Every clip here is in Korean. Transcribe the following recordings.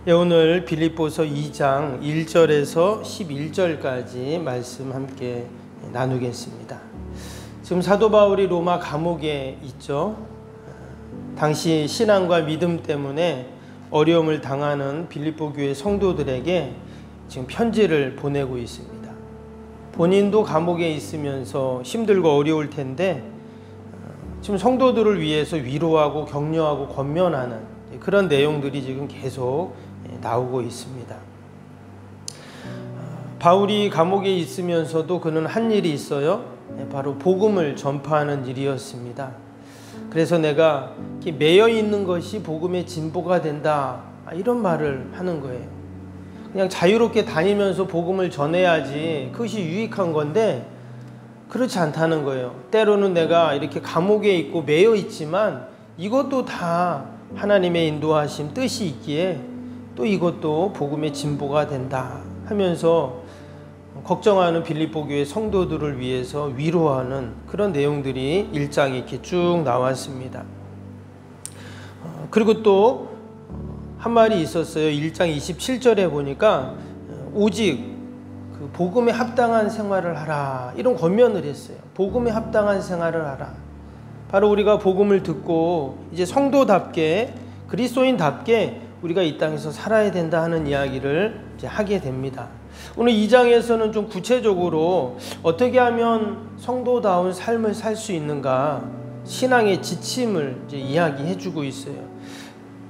예, 오늘 빌립보서 2장 1절에서 11절까지 말씀 함께 나누겠습니다. 지금 사도 바울이 로마 감옥에 있죠. 당시 신앙과 믿음 때문에 어려움을 당하는 빌립보 교회 성도들에게 지금 편지를 보내고 있습니다. 본인도 감옥에 있으면서 힘들고 어려울 텐데 지금 성도들을 위해서 위로하고 격려하고 권면하는 그런 내용들이 지금 계속 나오고 있습니다. 바울이 감옥에 있으면서도 그는 한 일이 있어요. 바로 복음을 전파하는 일이었습니다. 그래서 내가 매여 있는 것이 복음의 진보가 된다, 이런 말을 하는 거예요. 그냥 자유롭게 다니면서 복음을 전해야지 그것이 유익한 건데 그렇지 않다는 거예요. 때로는 내가 이렇게 감옥에 있고 매여 있지만 이것도 다 하나님의 인도하심 뜻이 있기에 또 이것도 복음의 진보가 된다 하면서 걱정하는 빌립보 교회 성도들을 위해서 위로하는 그런 내용들이 1장에 이렇게 쭉 나왔습니다. 그리고 또 한 말이 있었어요. 1장 27절에 보니까 오직 그 복음에 합당한 생활을 하라, 이런 권면을 했어요. 복음에 합당한 생활을 하라. 바로 우리가 복음을 듣고 이제 성도답게 그리스도인답게 우리가 이 땅에서 살아야 된다 하는 이야기를 이제 하게 됩니다. 오늘 2장에서는 좀 구체적으로 어떻게 하면 성도다운 삶을 살 수 있는가, 신앙의 지침을 이제 이야기해 주고 있어요.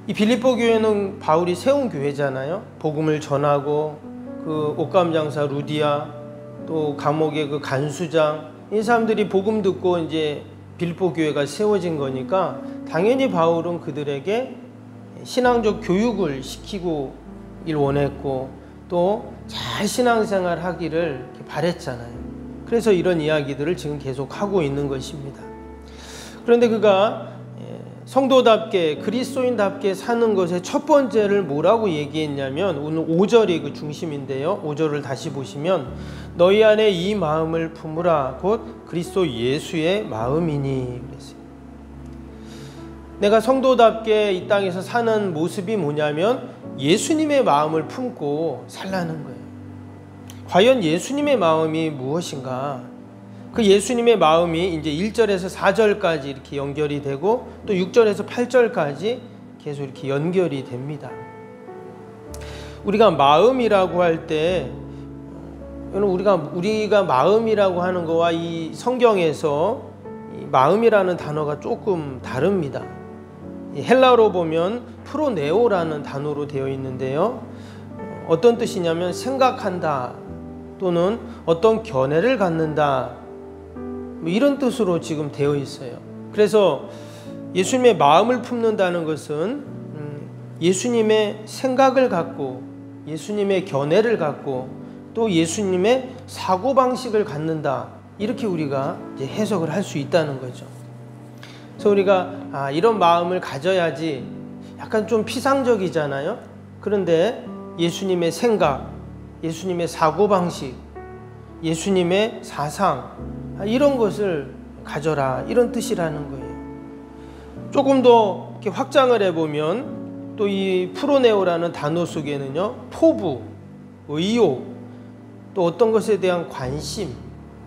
이 빌립보 교회는 바울이 세운 교회잖아요. 복음을 전하고 그 옷감 장사 루디아, 또 감옥의 그 간수장, 이 사람들이 복음 듣고 이제 빌립보 교회가 세워진 거니까 당연히 바울은 그들에게 신앙적 교육을 시키고 일 원했고 또 잘 신앙생활 하기를 바랬잖아요. 그래서 이런 이야기들을 지금 계속 하고 있는 것입니다. 그런데 그가 성도답게 그리스도인답게 사는 것의 첫 번째를 뭐라고 얘기했냐면 오늘 5절이 그 중심인데요. 5절을 다시 보시면 너희 안에 이 마음을 품으라 곧 그리스도 예수의 마음이니 그랬어요. 내가 성도답게 이 땅에서 사는 모습이 뭐냐면 예수님의 마음을 품고 살라는 거예요. 과연 예수님의 마음이 무엇인가? 그 예수님의 마음이 이제 1절에서 4절까지 이렇게 연결이 되고 또 6절에서 8절까지 계속 이렇게 연결이 됩니다. 우리가 마음이라고 할 때 우리가 마음이라고 하는 거와 이 성경에서 이 마음이라는 단어가 조금 다릅니다. 헬라어로 보면 프로네오라는 단어로 되어 있는데요. 어떤 뜻이냐면 생각한다 또는 어떤 견해를 갖는다, 이런 뜻으로 지금 되어 있어요. 그래서 예수님의 마음을 품는다는 것은 예수님의 생각을 갖고 예수님의 견해를 갖고 또 예수님의 사고방식을 갖는다, 이렇게 우리가 이제 해석을 할 수 있다는 거죠. 그래서 우리가 이런 마음을 가져야지, 약간 좀 피상적이잖아요. 그런데 예수님의 생각, 예수님의 사고방식, 예수님의 사상, 이런 것을 가져라, 이런 뜻이라는 거예요. 조금 더 이렇게 확장을 해보면 또 이 프로네오라는 단어 속에는요, 포부, 의욕, 또 어떤 것에 대한 관심,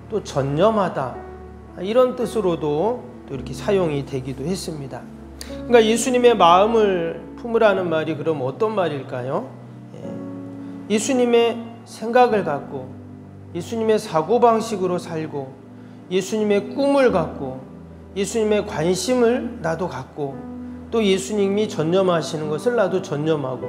또 전념하다, 이런 뜻으로도 또 이렇게 사용이 되기도 했습니다. 그러니까 예수님의 마음을 품으라는 말이 그럼 어떤 말일까요? 예수님의 생각을 갖고 예수님의 사고방식으로 살고 예수님의 꿈을 갖고 예수님의 관심을 나도 갖고 또 예수님이 전념하시는 것을 나도 전념하고,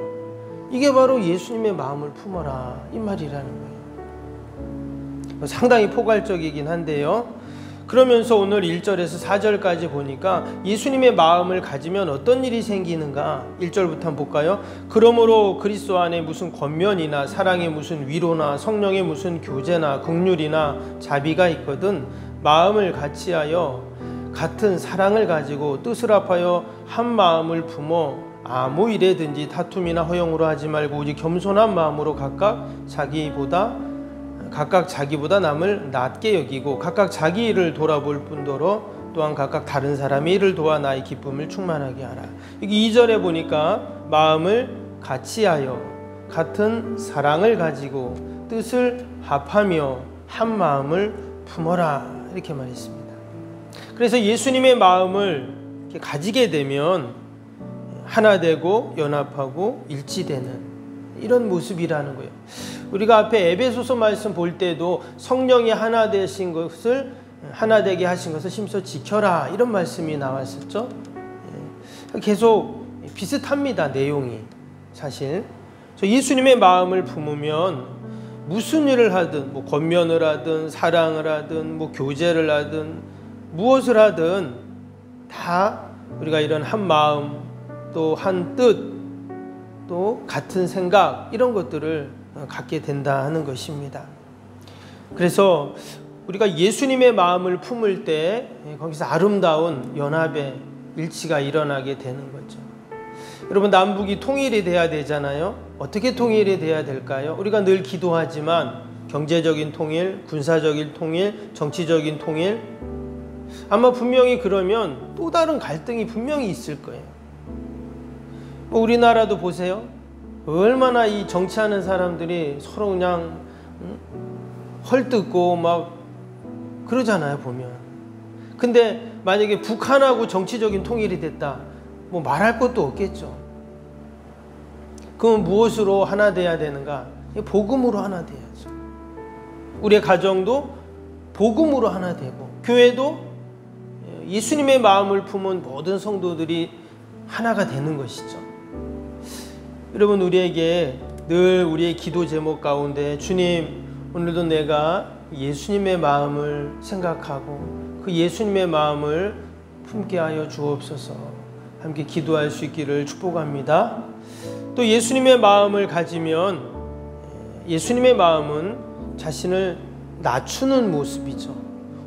이게 바로 예수님의 마음을 품어라, 이 말이라는 거예요. 상당히 포괄적이긴 한데요. 그러면서 오늘 1절에서 4절까지 보니까 예수님의 마음을 가지면 어떤 일이 생기는가, 1절부터 한번 볼까요? 그러므로 그리스도 안에 무슨 권면이나 사랑의 무슨 위로나 성령의 무슨 교제나 긍휼이나 자비가 있거든 마음을 같이하여 같은 사랑을 가지고 뜻을 합하여 한 마음을 품어 아무 일에든지 다툼이나 허용으로 하지 말고 오직 겸손한 마음으로 각각 자기보다 남을 낮게 여기고 각각 자기 일을 돌아볼 뿐더러 또한 각각 다른 사람의 일을 도와 나의 기쁨을 충만하게 하라. 여기 2절에 보니까 마음을 같이하여 같은 사랑을 가지고 뜻을 합하며 한 마음을 품어라 이렇게 말했습니다. 그래서 예수님의 마음을 이렇게 가지게 되면 하나 되고 연합하고 일치되는 이런 모습이라는 거예요. 우리가 앞에 에베소서 말씀 볼 때도 성령이 하나 되신 것을 하나 되게 하신 것을 심서 지켜라 이런 말씀이 나왔었죠. 계속 비슷합니다. 내용이 사실 예수님의 마음을 품으면 무슨 일을 하든 뭐 권면을 하든 사랑을 하든 뭐 교제를 하든 무엇을 하든 다 우리가 이런 한 마음 또 한 뜻 또 같은 생각 이런 것들을 갖게 된다 하는 것입니다. 그래서 우리가 예수님의 마음을 품을 때 거기서 아름다운 연합의 일치가 일어나게 되는 거죠. 여러분 남북이 통일이 돼야 되잖아요. 어떻게 통일이 돼야 될까요? 우리가 늘 기도하지만 경제적인 통일, 군사적인 통일, 정치적인 통일 아마 분명히 그러면 또 다른 갈등이 분명히 있을 거예요. 우리나라도 보세요. 얼마나 이 정치하는 사람들이 서로 그냥 헐뜯고 막 그러잖아요 보면. 근데 만약에 북한하고 정치적인 통일이 됐다 뭐 말할 것도 없겠죠. 그럼 무엇으로 하나 돼야 되는가? 복음으로 하나 돼야죠. 우리의 가정도 복음으로 하나 되고 교회도 예수님의 마음을 품은 모든 성도들이 하나가 되는 것이죠. 여러분 우리에게 늘 우리의 기도 제목 가운데 주님 오늘도 내가 예수님의 마음을 생각하고 그 예수님의 마음을 품게 하여 주옵소서 함께 기도할 수 있기를 축복합니다. 또 예수님의 마음을 가지면 예수님의 마음은 자신을 낮추는 모습이죠.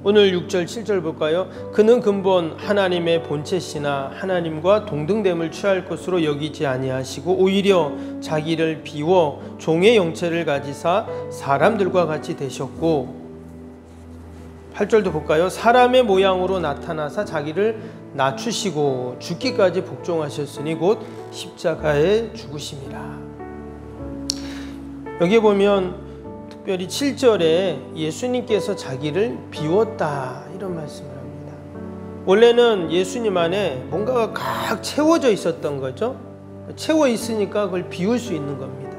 오늘 6절 7절 볼까요? 그는 근본 하나님의 본체시나 하나님과 동등됨을 취할 것으로 여기지 아니하시고 오히려 자기를 비워 종의 형체를 가지사 사람들과 같이 되셨고 8절도 볼까요? 사람의 모양으로 나타나사 자기를 낮추시고 죽기까지 복종하셨으니 곧 십자가에 죽으심이라. 여기 보면 특별히 7절에 예수님께서 자기를 비웠다 이런 말씀을 합니다. 원래는 예수님 안에 뭔가가 꽉 채워져 있었던 거죠. 채워 있으니까 그걸 비울 수 있는 겁니다.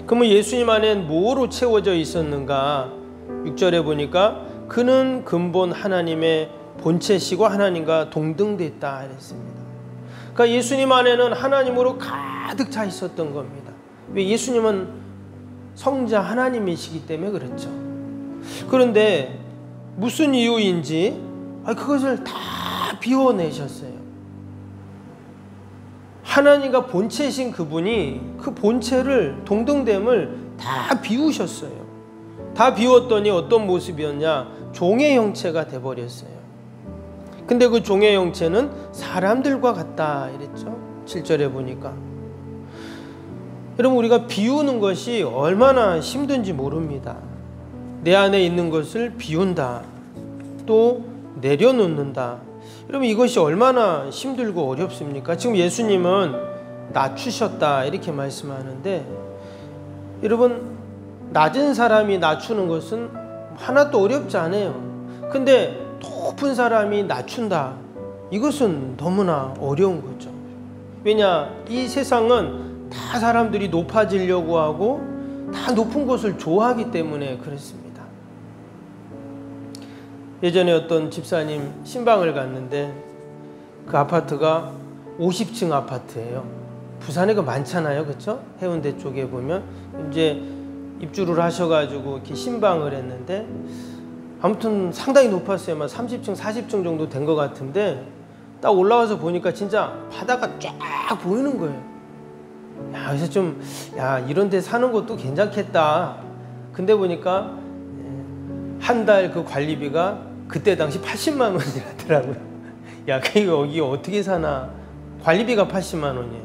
그러면 예수님 안에는 뭐로 채워져 있었는가? 6절에 보니까 그는 근본 하나님의 본체시고 하나님과 동등됐다 이랬습니다. 그러니까 예수님 안에는 하나님으로 가득 차 있었던 겁니다. 왜? 예수님은 성자 하나님이시기 때문에 그렇죠. 그런데 무슨 이유인지 그것을 다 비워내셨어요. 하나님과 본체이신 그분이 그 본체를 동등됨을 다 비우셨어요. 다 비웠더니 어떤 모습이었냐? 종의 형체가 돼버렸어요. 근데 그 종의 형체는 사람들과 같다 이랬죠. 7절에 보니까. 여러분 우리가 비우는 것이 얼마나 힘든지 모릅니다. 내 안에 있는 것을 비운다. 또 내려놓는다. 여러분 이것이 얼마나 힘들고 어렵습니까? 지금 예수님은 낮추셨다 이렇게 말씀하는데 여러분 낮은 사람이 낮추는 것은 하나도 어렵지 않아요. 근데 높은 사람이 낮춘다. 이것은 너무나 어려운 거죠. 왜냐? 이 세상은 다 사람들이 높아지려고 하고 다 높은 곳을 좋아하기 때문에 그렇습니다. 예전에 어떤 집사님 신방을 갔는데 그 아파트가 50층 아파트예요. 부산에 그 많잖아요. 그렇죠? 해운대 쪽에 보면 이제 입주를 하셔가지고 이렇게 신방을 했는데 아무튼 상당히 높았어요. 막 30층, 40층 정도 된 것 같은데 딱 올라와서 보니까 진짜 바다가 쫙 보이는 거예요. 야, 그래서 좀, 이런 데 사는 것도 괜찮겠다. 근데 보니까 한 달 그 관리비가 그때 당시 80만 원이라더라고요. 야, 여기 어떻게 사나. 관리비가 80만 원이에요.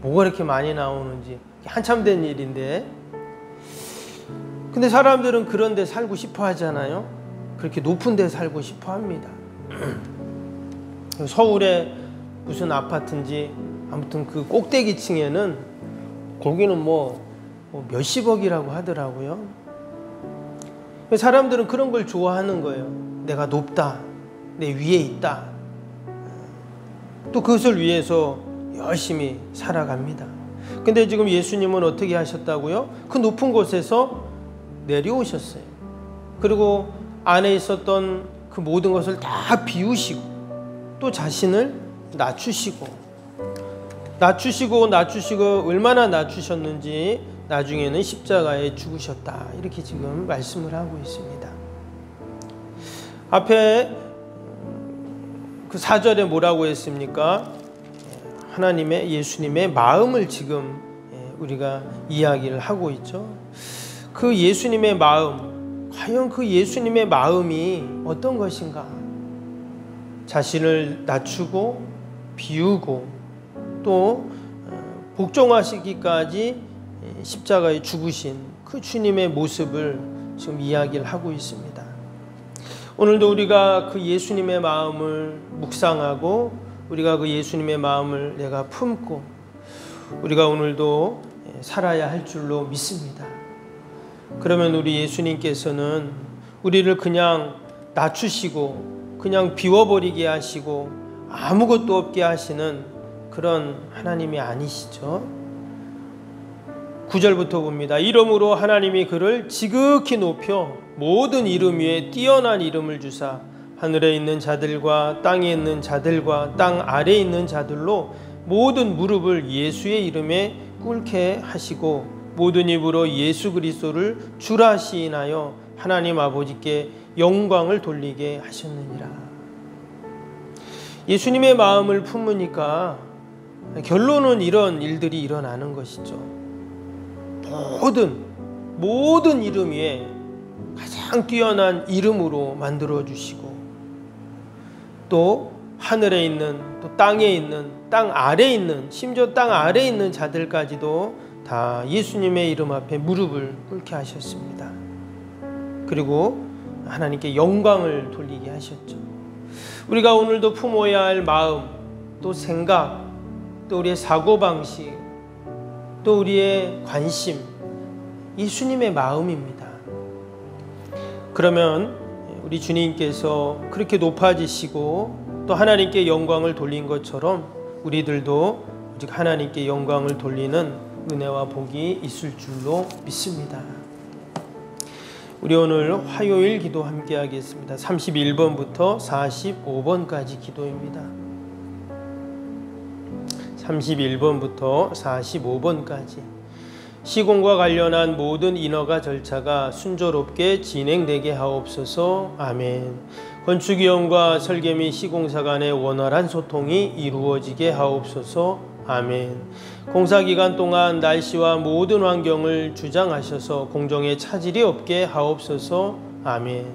뭐가 이렇게 많이 나오는지. 한참 된 일인데. 근데 사람들은 그런 데 살고 싶어 하잖아요. 그렇게 높은 데 살고 싶어 합니다. 서울에 무슨 아파트인지 아무튼 그 꼭대기층에는 거기는 뭐 몇십억이라고 하더라고요. 사람들은 그런 걸 좋아하는 거예요. 내가 높다, 내 위에 있다. 또 그것을 위해서 열심히 살아갑니다. 근데 지금 예수님은 어떻게 하셨다고요? 그 높은 곳에서 내려오셨어요. 그리고 안에 있었던 그 모든 것을 다 비우시고 또 자신을 낮추시고 얼마나 낮추셨는지 나중에는 십자가에 죽으셨다. 이렇게 지금 말씀을 하고 있습니다. 앞에 그 4절에 뭐라고 했습니까? 예수님의 마음을 지금 우리가 이야기를 하고 있죠. 그 예수님의 마음, 과연 그 예수님의 마음이 어떤 것인가? 자신을 낮추고 비우고 또 복종하시기까지 십자가에 죽으신 그 주님의 모습을 지금 이야기를 하고 있습니다. 오늘도 우리가 그 예수님의 마음을 묵상하고 우리가 그 예수님의 마음을 내가 품고 우리가 오늘도 살아야 할 줄로 믿습니다. 그러면 우리 예수님께서는 우리를 그냥 낮추시고 그냥 비워버리게 하시고 아무것도 없게 하시는 그런 하나님이 아니시죠. 9절부터 봅니다. 이러므로 하나님이 그를 지극히 높여 모든 이름 위에 뛰어난 이름을 주사 하늘에 있는 자들과 땅에 있는 자들과 땅 아래에 있는 자들로 모든 무릎을 예수의 이름에 꿇게 하시고 모든 입으로 예수 그리스도를 주라 시인하여 하나님 아버지께 영광을 돌리게 하셨느니라. 예수님의 마음을 품으니까 결론은 이런 일들이 일어나는 것이죠. 모든 이름 위에 가장 뛰어난 이름으로 만들어 주시고 또 하늘에 있는 또 땅에 있는 땅 아래에 있는 심지어 땅 아래에 있는 자들까지도 다 예수님의 이름 앞에 무릎을 꿇게 하셨습니다. 그리고 하나님께 영광을 돌리게 하셨죠. 우리가 오늘도 품어야 할 마음 또 생각 또 우리의 사고방식 또 우리의 관심 예수님의 마음입니다. 그러면 우리 주님께서 그렇게 높아지시고 또 하나님께 영광을 돌린 것처럼 우리들도 오직 하나님께 영광을 돌리는 은혜와 복이 있을 줄로 믿습니다. 우리 오늘 화요일 기도 함께 하겠습니다. 31번부터 45번까지 기도입니다. 31번부터 45번까지 시공과 관련한 모든 인허가 절차가 순조롭게 진행되게 하옵소서. 아멘. 건축위원과 설계 및 시공사 간의 원활한 소통이 이루어지게 하옵소서. 아멘. 공사기간 동안 날씨와 모든 환경을 주장하셔서 공정에 차질이 없게 하옵소서. 아멘.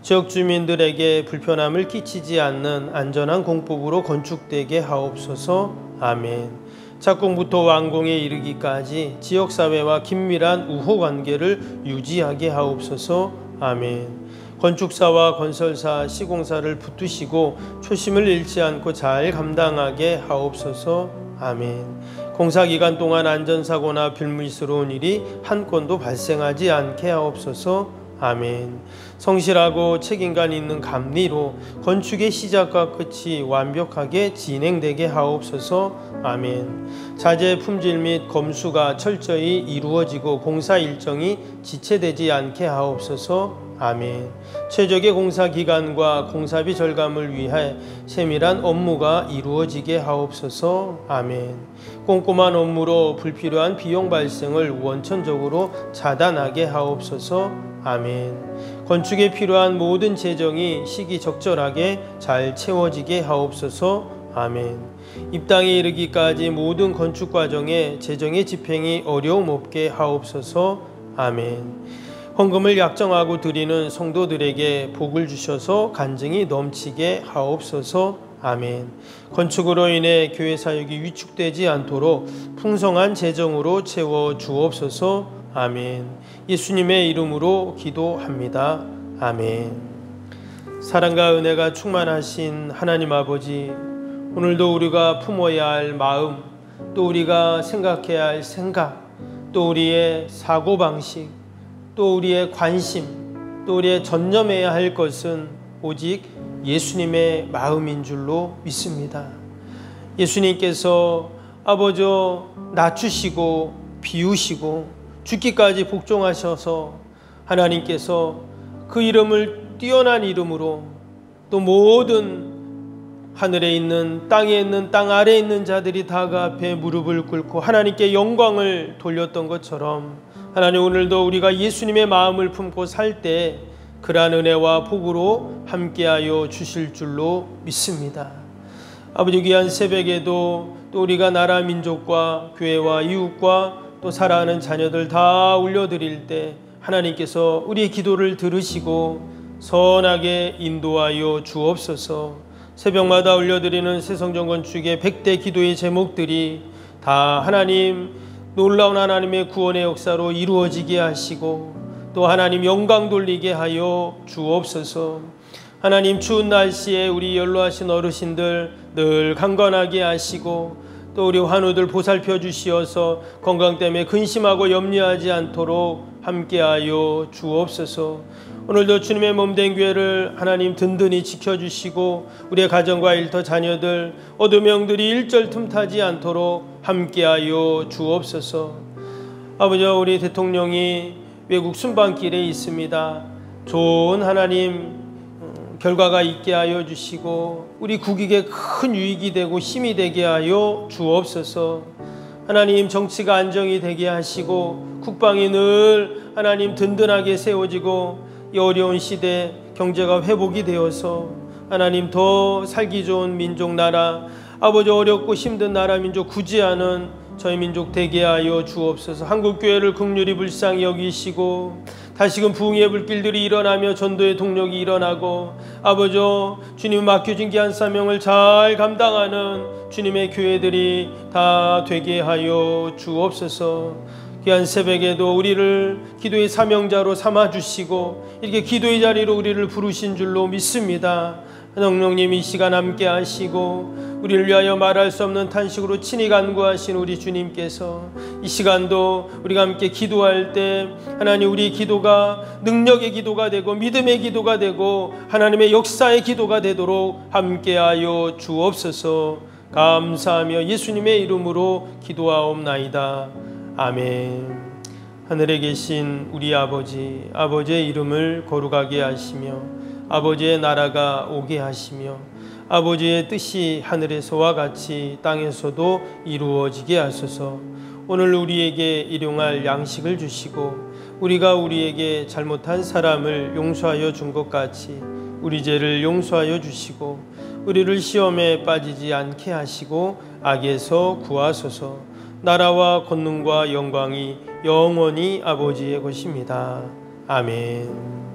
지역 주민들에게 불편함을 끼치지 않는 안전한 공법으로 건축되게 하옵소서. 아멘. 착공부터 완공에 이르기까지 지역사회와 긴밀한 우호관계를 유지하게 하옵소서. 아멘. 건축사와 건설사, 시공사를 붙드시고 초심을 잃지 않고 잘 감당하게 하옵소서. 아멘. 공사기간 동안 안전사고나 불미스러운 일이 한 건도 발생하지 않게 하옵소서. 아멘. 성실하고 책임감 있는 감리로 건축의 시작과 끝이 완벽하게 진행되게 하옵소서. 아멘. 자재 품질 및 검수가 철저히 이루어지고 공사 일정이 지체되지 않게 하옵소서. 아멘. 최적의 공사 기간과 공사비 절감을 위해 세밀한 업무가 이루어지게 하옵소서. 아멘. 꼼꼼한 업무로 불필요한 비용 발생을 원천적으로 차단하게 하옵소서. 아멘. 건축에 필요한 모든 재정이 시기적절하게 잘 채워지게 하옵소서. 아멘. 입당에 이르기까지 모든 건축 과정에 재정의 집행이 어려움 없게 하옵소서. 아멘. 헌금을 약정하고 드리는 성도들에게 복을 주셔서 간증이 넘치게 하옵소서. 아멘. 건축으로 인해 교회 사역이 위축되지 않도록 풍성한 재정으로 채워 주옵소서. 아멘. 예수님의 이름으로 기도합니다. 아멘. 사랑과 은혜가 충만하신 하나님 아버지, 오늘도 우리가 품어야 할 마음, 또 우리가 생각해야 할 생각, 또 우리의 사고방식, 또 우리의 관심, 또 우리의 전념해야 할 것은 오직 예수님의 마음인 줄로 믿습니다. 예수님께서 아버지 낮추시고 비우시고 죽기까지 복종하셔서 하나님께서 그 이름을 뛰어난 이름으로 또 모든 하늘에 있는 땅에 있는 땅 아래에 있는 자들이 다 그 앞에 무릎을 꿇고 하나님께 영광을 돌렸던 것처럼 하나님 오늘도 우리가 예수님의 마음을 품고 살 때 그러한 은혜와 복으로 함께하여 주실 줄로 믿습니다. 아버지 귀한 새벽에도 또 우리가 나라 민족과 교회와 이웃과 또 사랑하는 자녀들 다 올려드릴 때 하나님께서 우리의 기도를 들으시고 선하게 인도하여 주옵소서. 새벽마다 올려드리는 새성전건축의 100대 기도의 제목들이 다 하나님 놀라운 하나님의 구원의 역사로 이루어지게 하시고 또 하나님 영광 돌리게 하여 주옵소서. 하나님 추운 날씨에 우리 연로하신 어르신들 늘 강건하게 하시고 또 우리 환우들 보살펴 주시어서 건강 때문에 근심하고 염려하지 않도록 함께하여 주옵소서. 오늘도 주님의 몸된 교회를 하나님 든든히 지켜주시고 우리의 가정과 일터 자녀들 어둠의 영들이 일절 틈타지 않도록 함께하여 주옵소서. 아버지 우리 대통령이 외국 순방길에 있습니다. 좋은 하나님 결과가 있게 하여 주시고 우리 국익에 큰 유익이 되고 힘이 되게 하여 주옵소서. 하나님 정치가 안정이 되게 하시고 국방이 늘 하나님 든든하게 세워지고 이 어려운 시대 경제가 회복이 되어서 하나님 더 살기 좋은 민족 나라 아버지 어렵고 힘든 나라 민족 구제하는 저희 민족 되게 하여 주옵소서. 한국교회를 긍휼히 불쌍히 여기시고 다시금 부흥의 불길들이 일어나며 전도의 동력이 일어나고 아버지 주님 맡겨진 귀한 사명을 잘 감당하는 주님의 교회들이 다 되게 하여 주옵소서. 귀한 새벽에도 우리를 기도의 사명자로 삼아주시고 이렇게 기도의 자리로 우리를 부르신 줄로 믿습니다. 성령님 이 시간 함께 하시고 우리를 위하여 말할 수 없는 탄식으로 친히 간구하신 우리 주님께서 이 시간도 우리가 함께 기도할 때 하나님 우리 기도가 능력의 기도가 되고 믿음의 기도가 되고 하나님의 역사의 기도가 되도록 함께하여 주옵소서. 감사하며 예수님의 이름으로 기도하옵나이다. 아멘. 하늘에 계신 우리 아버지, 아버지의 이름을 거룩하게 하시며 아버지의 나라가 오게 하시며 아버지의 뜻이 하늘에서와 같이 땅에서도 이루어지게 하소서. 오늘 우리에게 일용할 양식을 주시고 우리가 우리에게 잘못한 사람을 용서하여 준 것 같이 우리 죄를 용서하여 주시고 우리를 시험에 빠지지 않게 하시고 악에서 구하소서. 나라와 권능과 영광이 영원히 아버지의 것입니다. 아멘.